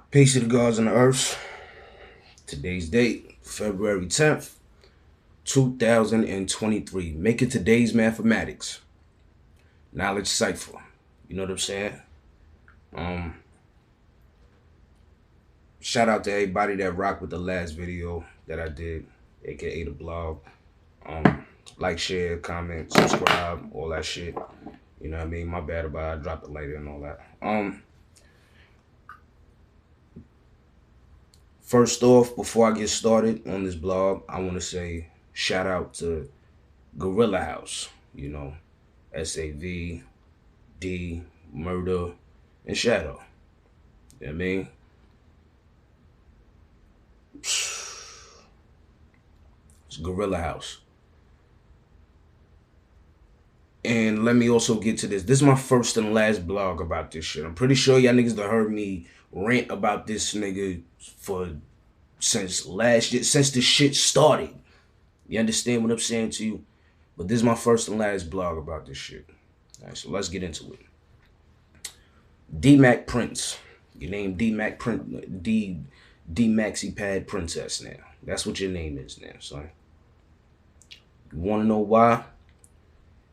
Peace to the gods and the earth. Today's date, February 10th, 2023. Making today's mathematics. Knowledge cipher. You know what I'm saying? Um, Shout out to everybody that rocked with the last video that I did, aka the blog. Like, share, comment, subscribe, all that shit. You know what I mean? My bad about it. I dropped it later and all that. First off, before I get started on this blog, I want to say shout out to Gorilla House. You know, SAV, D, Murder, and Shadow. You know what I mean? It's Gorilla House. And let me also get to this. This is my first and last blog about this shit. I'm pretty sure y'all niggas done heard me rant about this nigga for since last year, since the shit started. You understand what I'm saying to you? But this is my first and last blog about this shit. All right, so let's get into it. D-Mac Prince. Your name D-Mac Prince. D-Maxi Pad Princess now. That's what your name is now, son. You want to know why?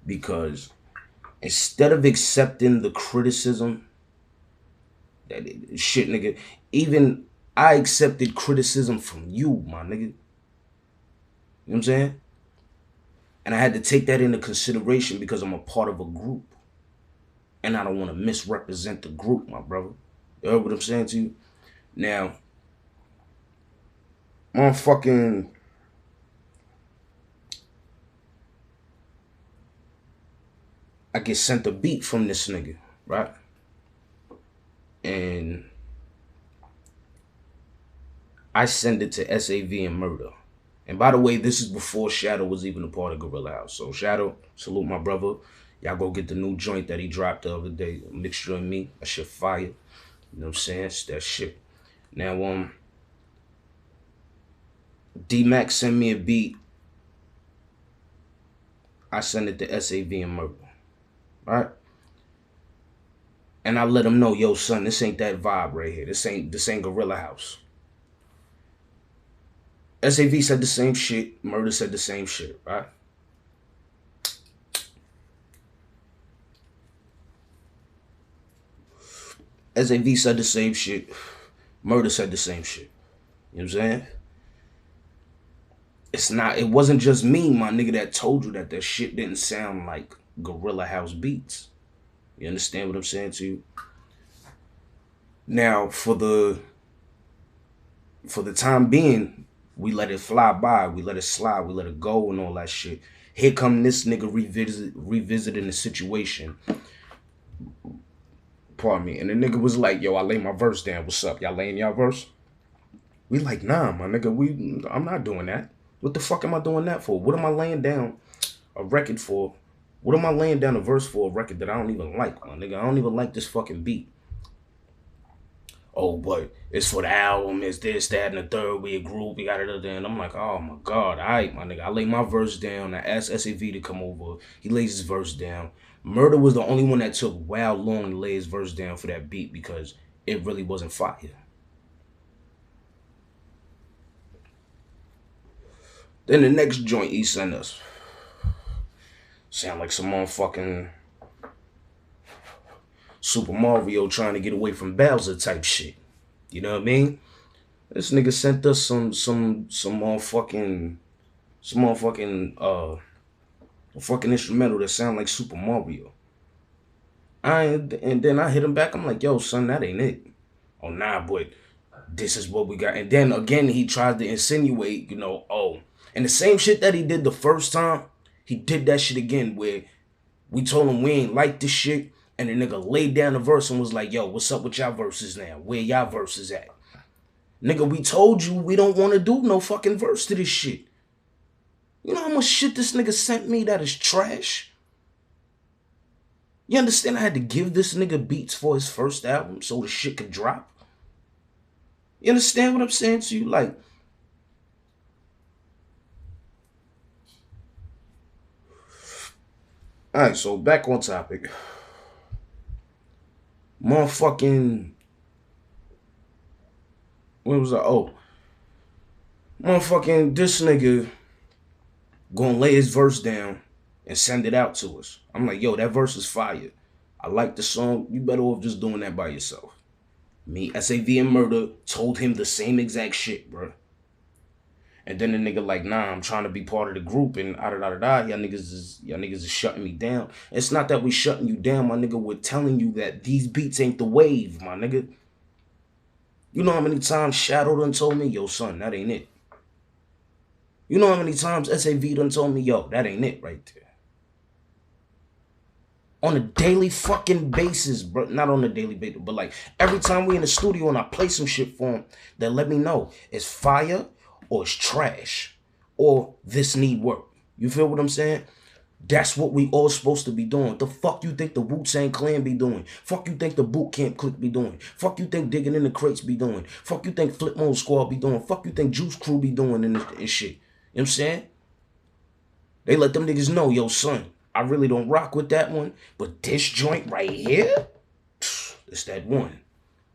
Because instead of accepting the criticism, that shit, nigga, even I accepted criticism from you, my nigga. You know what I'm saying? And I had to take that into consideration because I'm a part of a group. And I don't want to misrepresent the group, my brother. You heard what I'm saying to you? Now, motherfucking, I get sent a beat from this nigga, right? And I send it to SAV and Murder. And by the way, this is before Shadow was even a part of Gorilla House. So Shadow, salute my brother. Y'all go get the new joint that he dropped the other day, a mixture of me. That shit fire. You know what I'm saying? It's that shit. Now, D-Max sent me a beat. I send it to SAV and Murder. Right? And I let him know, yo, son, this ain't that vibe right here. This ain't Gorilla House. SAV said the same shit. Murder said the same shit, right? SAV said the same shit. Murder said the same shit. You know what I'm saying? It wasn't just me, my nigga, that told you that shit didn't sound like Gorilla House beats. You understand what I'm saying to you? Now, for the time being, we let it fly by, we let it slide, we let it go and all that shit. Here come this nigga revisiting the situation. Pardon me. And the nigga was like, yo, I lay my verse down. What's up? Y'all laying y'all verse? We like, nah, my nigga, I'm not doing that. What the fuck am I doing that for? What am I laying down a record for? What am I laying down a verse for a record that I don't even like, my nigga? I don't even like this fucking beat. Oh, but it's for the album, it's this, that, and the third, we a group, we got it, and I'm like, oh my God, all right, my nigga. I lay my verse down, I asked SAV to come over, he lays his verse down. Murder was the only one that took wow long to lay his verse down for that beat because it really wasn't fire. Then the next joint he sent us sound like some motherfucking Super Mario trying to get away from Bowser type shit. You know what I mean? This nigga sent us some motherfucking fucking instrumental that sound like Super Mario. And then I hit him back. I'm like, yo, son, that ain't it. Oh, nah, but this is what we got. And then again, he tried to insinuate, you know, oh, and the same shit that he did the first time, he did that shit again where we told him we ain't like this shit. And the nigga laid down the verse and was like, yo, what's up with y'all verses now? Where y'all verses at? Nigga, we told you we don't want to do no fucking verse to this shit. You know how much shit this nigga sent me that is trash? You understand I had to give this nigga beats for his first album so the shit could drop? You understand what I'm saying to you? Like, alright, so back on topic. Motherfucking What was I? Oh, motherfucking this nigga gonna lay his verse down and send it out to us. I'm like, yo, that verse is fire. I like the song. You better off just doing that by yourself. Me, SAV and Murder told him the same exact shit, bro. And then the nigga like, nah, I'm trying to be part of the group and da da da da. Y'all niggas is shutting me down. It's not that we shutting you down, my nigga. We're telling you that these beats ain't the wave, my nigga. You know how many times Shadow done told me, yo, son, that ain't it. You know how many times SAV done told me, yo, that ain't it right there. On a daily fucking basis, bro. Not on a daily basis, but like every time we in the studio and I play some shit for him, that let me know it's fire or it's trash or this need work. You feel what I'm saying? That's what we all supposed to be doing. What the fuck you think the Wu-Tang Clan be doing? Fuck you think the Boot Camp Clique be doing? Fuck you think Digging in the Crates be doing? Fuck you think Flip Mode Squad be doing? Fuck you think Juice Crew be doing and shit? You know what I'm saying? They let them niggas know, yo, son, I really don't rock with that one, but this joint right here, it's that one.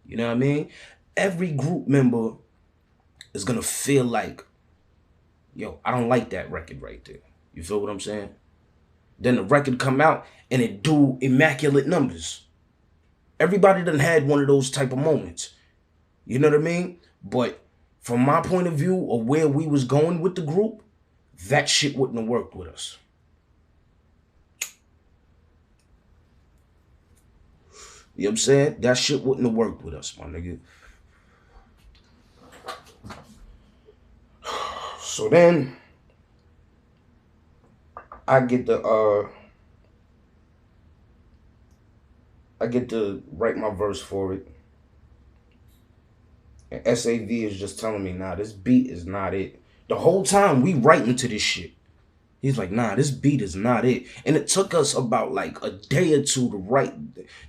You know what I mean? Every group member is gonna feel like, yo, I don't like that record right there. You feel what I'm saying? Then the record come out and it do immaculate numbers. Everybody done had one of those type of moments. You know what I mean? But from my point of view of where we was going with the group, that shit wouldn't have worked with us. You know what I'm saying? That shit wouldn't have worked with us, my nigga. So then I get to write my verse for it. And SAV is just telling me, nah, this beat is not it. The whole time we writing to this shit. He's like, nah, this beat is not it. And it took us about like a day or two to write.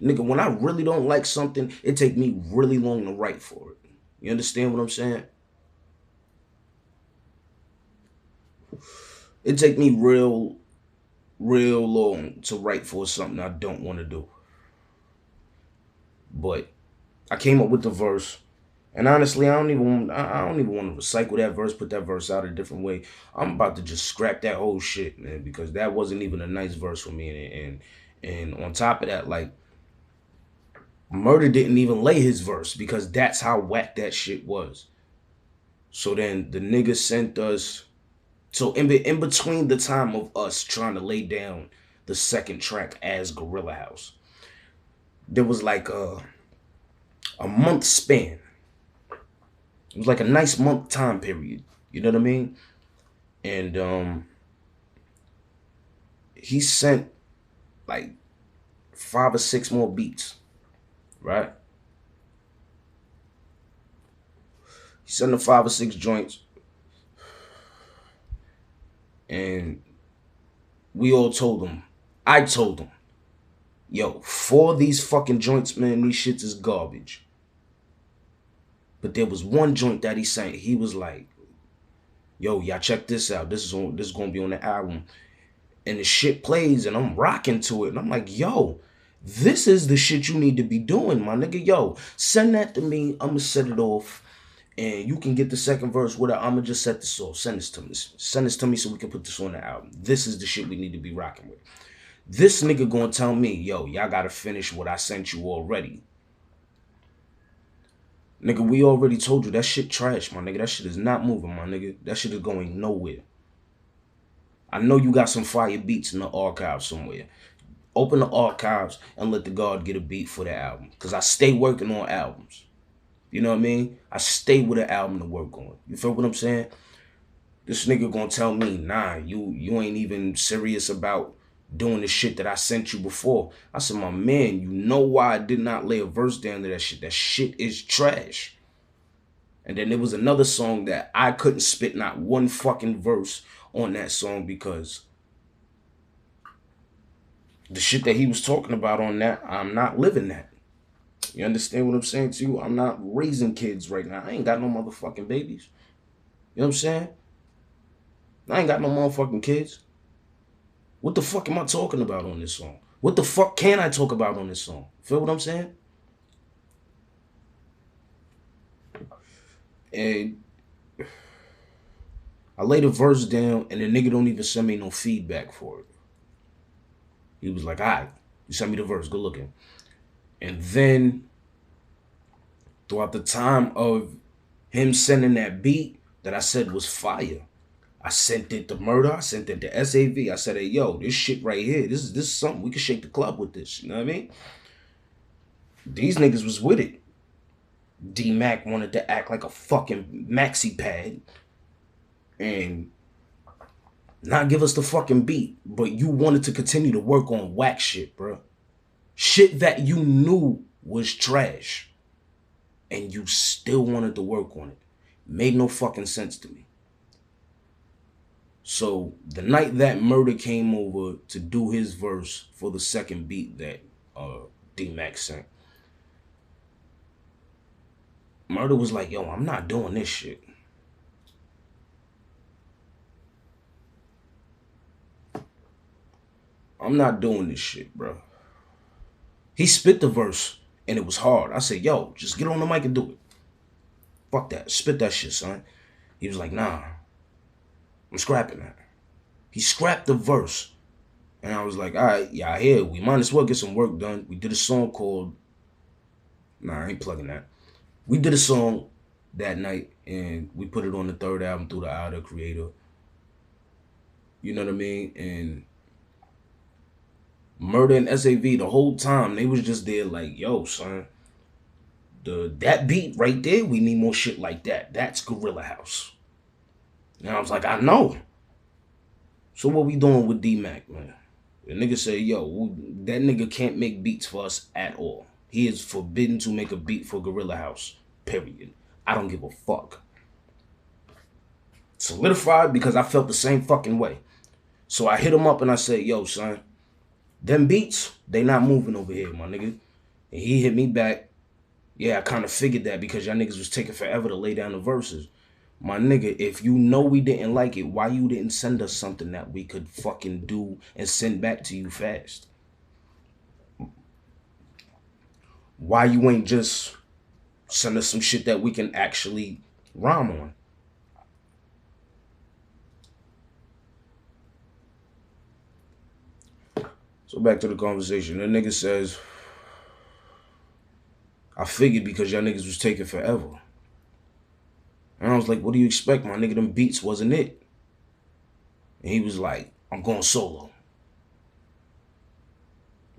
Nigga, when I really don't like something, it take me really long to write for it. You understand what I'm saying? It take me real long to write for something I don't want to do. But I came up with the verse. And honestly, I don't even want to recycle that verse, put that verse out a different way. I'm about to just scrap that whole shit, man, because that wasn't even a nice verse for me. And on top of that, like, Murder didn't even lay his verse because that's how whack that shit was. So then the nigga sent us. So in between the time of us trying to lay down the second track as Gorilla House, there was like a month span. It was like a nice month time period. You know what I mean? And he sent like 5 or 6 more beats, right? He sent the 5 or 6 joints. And we all told him, I told him, yo, 4 of these fucking joints, man, these shits is garbage. But there was one joint that he sent. He was like, yo, y'all check this out. This is gonna be on the album. And the shit plays and I'm rocking to it. And I'm like, yo, this is the shit you need to be doing, my nigga. Yo, send that to me. I'm gonna set it off. And you can get the second verse with it. I'm gonna just set this off. Send this to me. Send this to me so we can put this on the album. This is the shit we need to be rocking with. This nigga gonna tell me, yo, y'all gotta finish what I sent you already. Nigga, we already told you that shit trash, my nigga. That shit is not moving, my nigga. That shit is going nowhere. I know you got some fire beats in the archives somewhere. Open the archives and let the God get a beat for the album. Because I stay working on albums. You know what I mean? I stay with an album to work on. You feel what I'm saying? This nigga gonna tell me, nah, you ain't even serious about doing the shit that I sent you before. I said, my man, you know why I did not lay a verse down to that shit. That shit is trash. And then there was another song that I couldn't spit not one fucking verse on that song because the shit that he was talking about on that, I'm not living that. You understand what I'm saying to you? I'm not raising kids right now. I ain't got no motherfucking babies. You know what I'm saying? I ain't got no motherfucking kids. What the fuck am I talking about on this song? What the fuck can I talk about on this song? Feel what I'm saying? And I laid a verse down, and the nigga don't even send me no feedback for it. He was like, all right, you send me the verse, good looking. And then throughout the time of him sending that beat that I said was fire, I sent it to Murder, I sent it to SAV. I said, hey, yo, this shit right here, this is something. We can shake the club with this. You know what I mean? These niggas was with it. D-Mac wanted to act like a fucking maxi pad and not give us the fucking beat, but you wanted to continue to work on whack shit, bro. Shit that you knew was trash, and you still wanted to work on it. Made no fucking sense to me. So the night that Murder came over to do his verse for the second beat that D-Mac sent, Murder was like, yo, I'm not doing this shit. I'm not doing this shit, bro. He spit the verse, and it was hard. I said, yo, just get on the mic and do it. Fuck that. Spit that shit, son. He was like, nah, I'm scrapping that. He scrapped the verse. And I was like, all right, yeah, I hear. We might as well get some work done. We did a song called, nah, I ain't plugging that. We did a song that night, and we put it on the third album through the Eye of the Creator. You know what I mean? And Murder and SAV, the whole time, they was just there like, yo, son, that beat right there, we need more shit like that. That's Gorilla House. And I was like, I know. So what we doing with D-Mac, man? The nigga say, yo, that nigga can't make beats for us at all. He is forbidden to make a beat for Gorilla House, period. I don't give a fuck. Solidified because I felt the same fucking way. So I hit him up and I said, yo, son, them beats, they not moving over here, my nigga. And he hit me back. Yeah, I kind of figured that because y'all niggas was taking forever to lay down the verses. My nigga, if you know we didn't like it, why you didn't send us something that we could fucking do and send back to you fast? Why you ain't just send us some shit that we can actually rhyme on? So back to the conversation. The nigga says, I figured because y'all niggas was taking forever. And I was like, what do you expect, my nigga? Them beats wasn't it. And he was like, I'm going solo.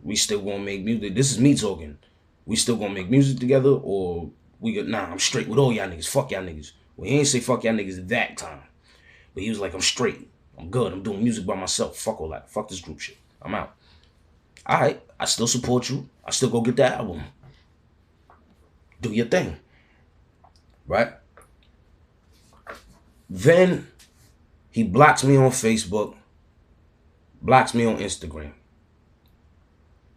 We still gonna make music. This is me talking. We still gonna make music together, or we got, nah, I'm straight with all y'all niggas. Fuck y'all niggas. Well, he ain't say fuck y'all niggas that time. But he was like, I'm straight. I'm good. I'm doing music by myself. Fuck all that. Fuck this group shit. I'm out. All right. I still support you. I still go get that album. Do your thing. Right? Then he blocks me on Facebook, blocks me on Instagram,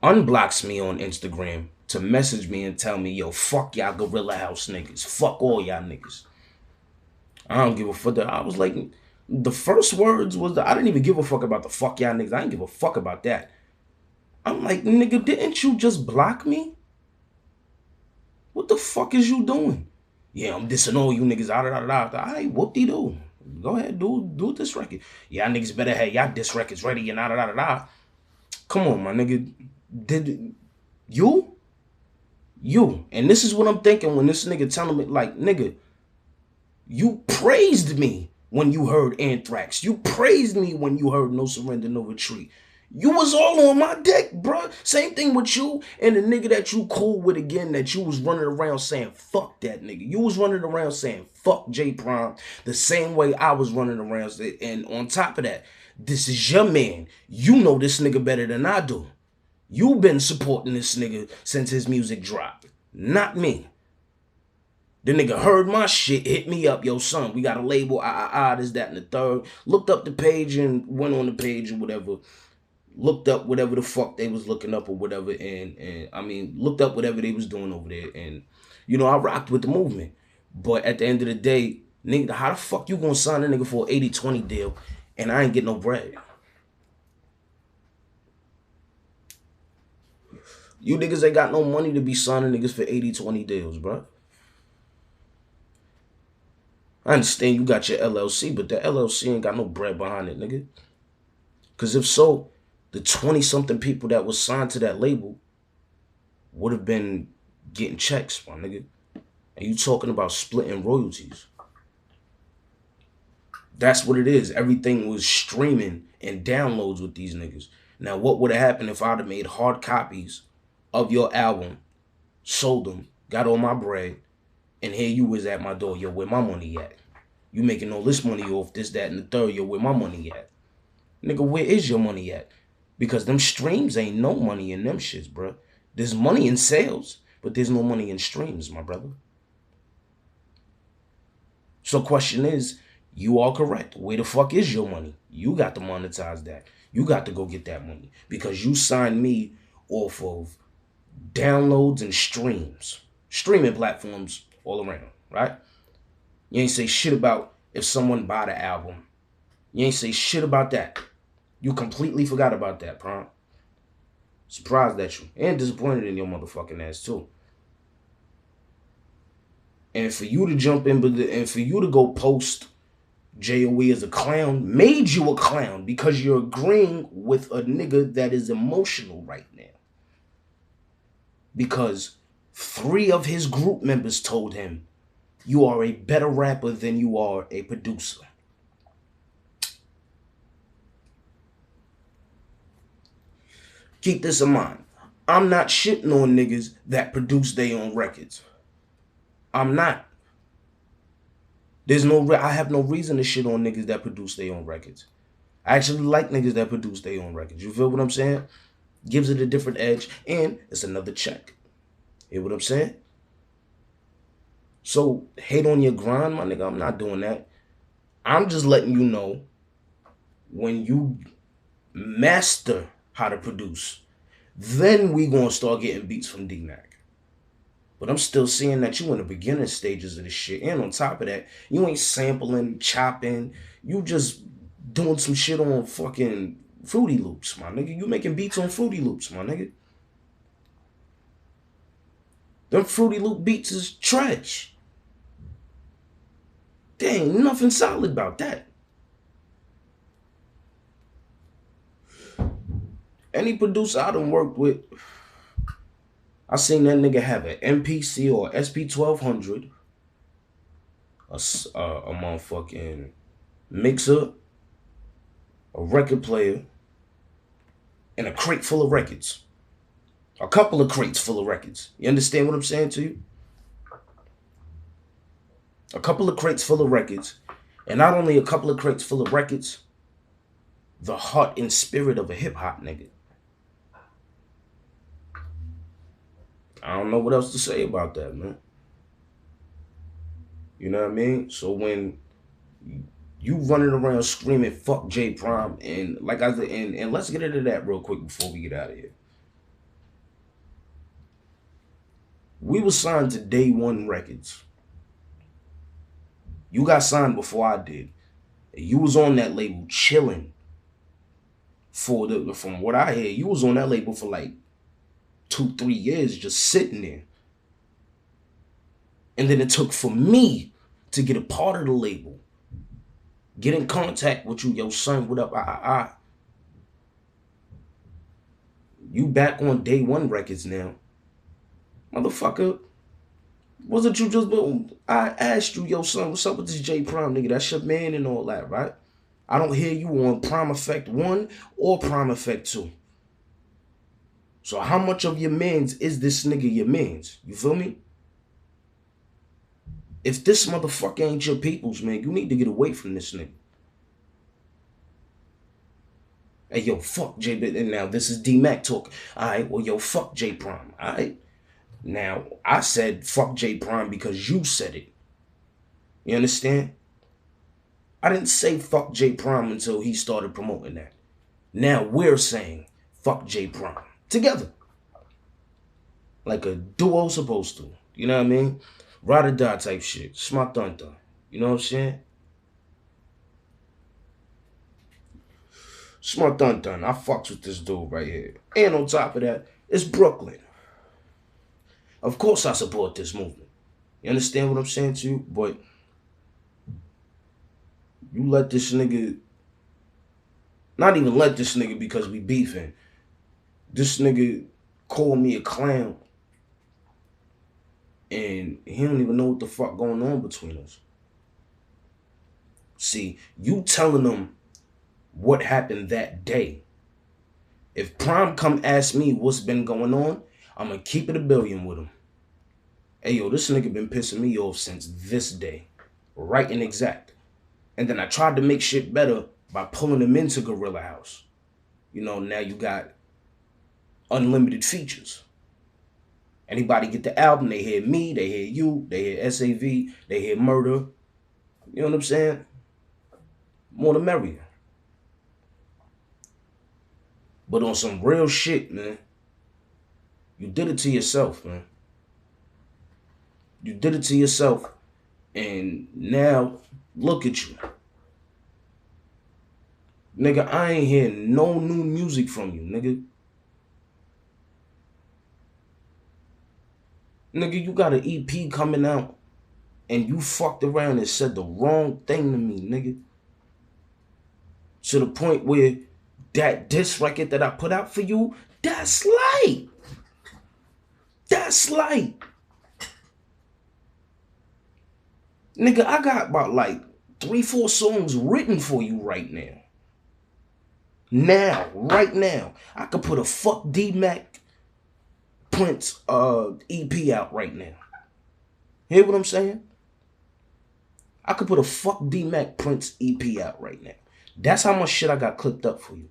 unblocks me on Instagram to message me and tell me, yo, fuck y'all Gorilla House niggas. Fuck all y'all niggas. I don't give a fuck. I was like, the first words was that I didn't even give a fuck about the fuck y'all niggas. I didn't give a fuck about that. I'm like, nigga, didn't you just block me? What the fuck is you doing? Yeah, I'm dissing all you niggas. All right, whoop-de-doo. Go ahead, do this record. Y'all niggas better have y'all diss records ready and Come on, my nigga. Did you? And this is what I'm thinking when this nigga telling me, like, nigga, you praised me when you heard Anthrax. You praised me when you heard No Surrender, No Retreat. You was all on my dick, bro. Same thing with you and the nigga that you cool with again, that you was running around saying, fuck that nigga. You was running around saying, fuck J Prime, the same way I was running around. And on top of that, this is your man. You know this nigga better than I do. You been supporting this nigga since his music dropped. Not me. The nigga heard my shit, hit me up, yo, son, we got a label, this, that, and the third. Looked up the page and went on the page or whatever. Looked up whatever the fuck they was looking up or whatever, and I mean, looked up whatever they was doing over there, and, you know, I rocked with the movement. But at the end of the day, nigga, how the fuck you gonna sign a nigga for an 80-20 deal and I ain't get no bread? You niggas ain't got no money to be signing niggas for 80-20 deals, bro. I understand you got your LLC, but the LLC ain't got no bread behind it, nigga. Because if so, the 20-something people that was signed to that label would have been getting checks, my nigga. And you talking about splitting royalties. That's what it is. Everything was streaming and downloads with these niggas. Now, what would have happened if I'd have made hard copies of your album, sold them, got all my bread, and here you was at my door. Yo, where my money at? You making all this money off this, that, and the third. Yo, where my money at? Nigga, where is your money at? Because them streams ain't no money in them shits, bro. There's money in sales, but there's no money in streams, my brother. So question is, you are correct. Where the fuck is your money? You got to monetize that. You got to go get that money. Because you signed me off of downloads and streams. Streaming platforms all around, right? You ain't say shit about if someone bought the album. You ain't say shit about that. You completely forgot about that, Prom. Surprised at you. And disappointed in your motherfucking ass, too. And for you to jump in, and for you to go post J.O.E as a clown, made you a clown because you're agreeing with a nigga that is emotional right now. Because 3 of his group members told him, you are a better rapper than you are a producer. Keep this in mind. I'm not shitting on niggas that produce their own records. I'm not. I have no reason to shit on niggas that produce their own records. I actually like niggas that produce their own records. You feel what I'm saying? Gives it a different edge, and it's another check. Hear what I'm saying? So, hate on your grind, my nigga. I'm not doing that. I'm just letting you know when you master how to produce, then we gonna start getting beats from D-Mac. But I'm still seeing that you in the beginning stages of this shit. And on top of that, you ain't sampling, chopping. You just doing some shit on fucking Fruity Loops, my nigga. You making beats on Fruity Loops, my nigga. Them Fruity Loop beats is trash. There ain't nothing solid about that. Any producer I done worked with, I seen that nigga have an MPC or SP1200, a motherfucking mixer, a record player, and a crate full of records. A couple of crates full of records. You understand what I'm saying to you? A couple of crates full of records. And not only a couple of crates full of records, the heart and spirit of a hip-hop nigga. I don't know what else to say about that, man. You know what I mean? So when you running around screaming fuck J Prime, and like I said, and let's get into that real quick before we get out of here. We were signed to Day One Records. You got signed before I did. You was on that label chilling. From what I hear, you was on that label for like 2-3 years just sitting there. And then it took for me to get a part of the label. Get in contact with you, yo son, what up? You back on Day One Records now. Motherfucker, wasn't you just, I asked you, yo son, what's up with this J Prime nigga? That's your man and all that, right? I don't hear you on Prime Effect 1 or Prime Effect 2. So how much of your mans is this nigga your mans? You feel me? If this motherfucker ain't your people's, man, you need to get away from this nigga. Hey, yo, fuck J. And now this is D-Mac talk. All right, well, yo, fuck J Prime. All right. Now, I said fuck J Prime because you said it. You understand? I didn't say fuck J Prime until he started promoting that. Now we're saying fuck J Prime together. Like a duo supposed to. You know what I mean? Ride or die type shit. Smart dun. You know what I'm saying? Smart dun. I fucks with this dude right here. And on top of that, it's Brooklyn. Of course I support this movement. You understand what I'm saying to you? But You let this nigga, not even let this nigga because we beefing. This nigga called me a clown. And he don't even know what the fuck going on between us. See, you telling them what happened that day. If Prime come ask me what's been going on, I'm gonna keep it a billion with him. Hey, yo, this nigga been pissing me off since this day. Right and exact. And then I tried to make shit better by pulling him into Gorilla House. You know, now you got unlimited features. Anybody get the album, they hear me, they hear you, they hear SAV, they hear Murder. You know what I'm saying? More the merrier. But on some real shit, man, you did it to yourself, man. You did it to yourself. And now, look at you. Nigga, I ain't hear no new music from you, nigga. Nigga, you got an EP coming out and you fucked around and said the wrong thing to me, nigga. To the point where that diss record that I put out for you, that's light. That's light. Nigga, I got about like 3-4 songs written for you right now. Right now. I could put a fuck D-Mac Prince EP out right now. Hear what I'm saying? I could put a fuck D-Mac Prince EP out right now. That's how much shit I got clipped up for you.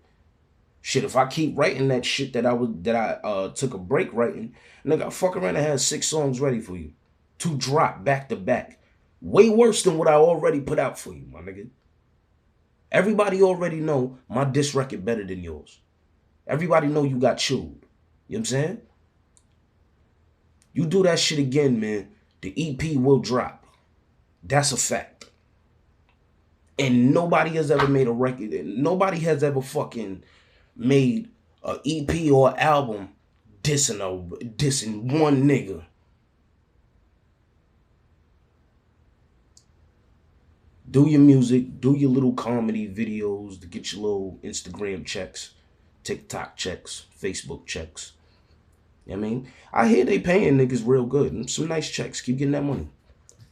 Shit, if I keep writing that shit that I took a break writing, nigga, I fuck around and had 6 songs ready for you to drop back to back. Way worse than what I already put out for you, my nigga. Everybody already know my diss record better than yours. Everybody know you got chewed. You know what I'm saying? You do that shit again, man, the EP will drop. That's a fact. And nobody has ever made a record. Nobody has ever fucking made an EP or album dissing one nigga. Do your music, do your little comedy videos to get your little Instagram checks, TikTok checks, Facebook checks. You know what I mean? I hear they paying niggas real good. Some nice checks. Keep getting that money.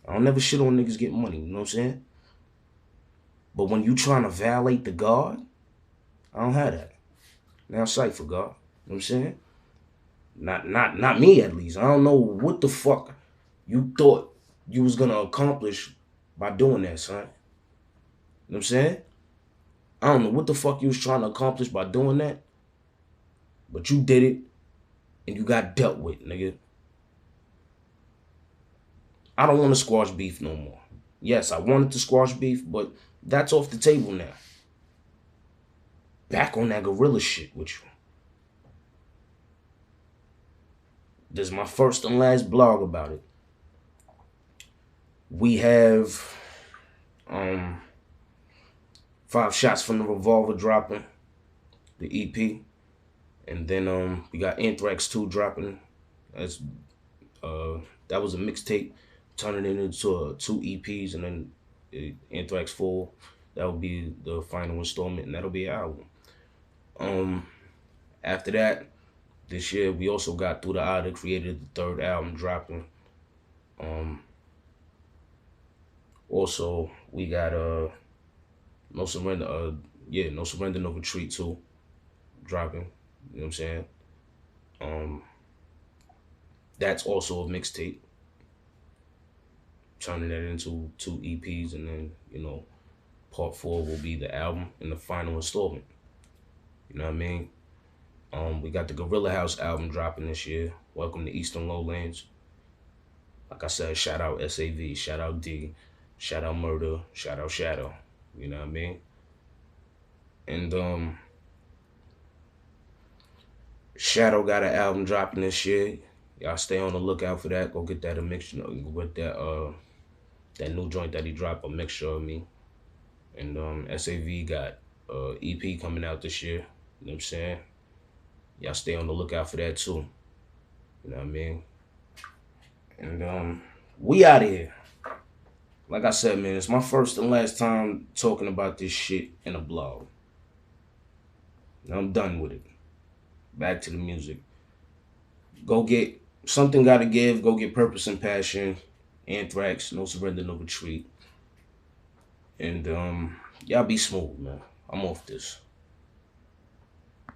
I don't never shit on niggas getting money. You know what I'm saying? But when you trying to violate the God, I don't have that. Now sight for God. You know what I'm saying? Not me at least. I don't know what the fuck you thought you was gonna accomplish by doing that, son. You know what I'm saying? I don't know what the fuck you was trying to accomplish by doing that. But you did it. And you got dealt with, nigga. I don't want to squash beef no more. Yes, I wanted to squash beef, but that's off the table now. Back on that gorilla shit with you. This is my first and last blog about it. We have 5 Shots from the Revolver dropping, the EP. And then we got Anthrax 2 dropping. That was a mixtape, turning it into 2 EPs, and then Anthrax 4. That will be the final installment, and that'll be an album. After that, this year we also got Through the Eye that created the 3rd album dropping. Also we got No Surrender, No Surrender, No Retreat 2 dropping. You know what I'm saying? That's also a mixtape. Turning that into 2 EPs, and then, you know, part 4 will be the album and the final installment. You know what I mean? We got the Gorilla House album dropping this year. Welcome to Eastern Lowlands. Like I said, shout out SAV, shout out D, shout out Murder, shout out Shadow. You know what I mean? And Shadow got an album dropping this year. Y'all stay on the lookout for that. Go get that a mixture with that new joint that he dropped, a mixture of me. And SAV got EP coming out this year. You know what I'm saying? Y'all stay on the lookout for that too. You know what I mean? And we out of here. like I said, man, it's my first and last time talking about this shit in a blog. I'm done with it. Back to the music. Go get Something Gotta Give. Go get Purpose and Passion. Anthrax, No Surrender, No Retreat. And y'all be smooth, man. I'm off this.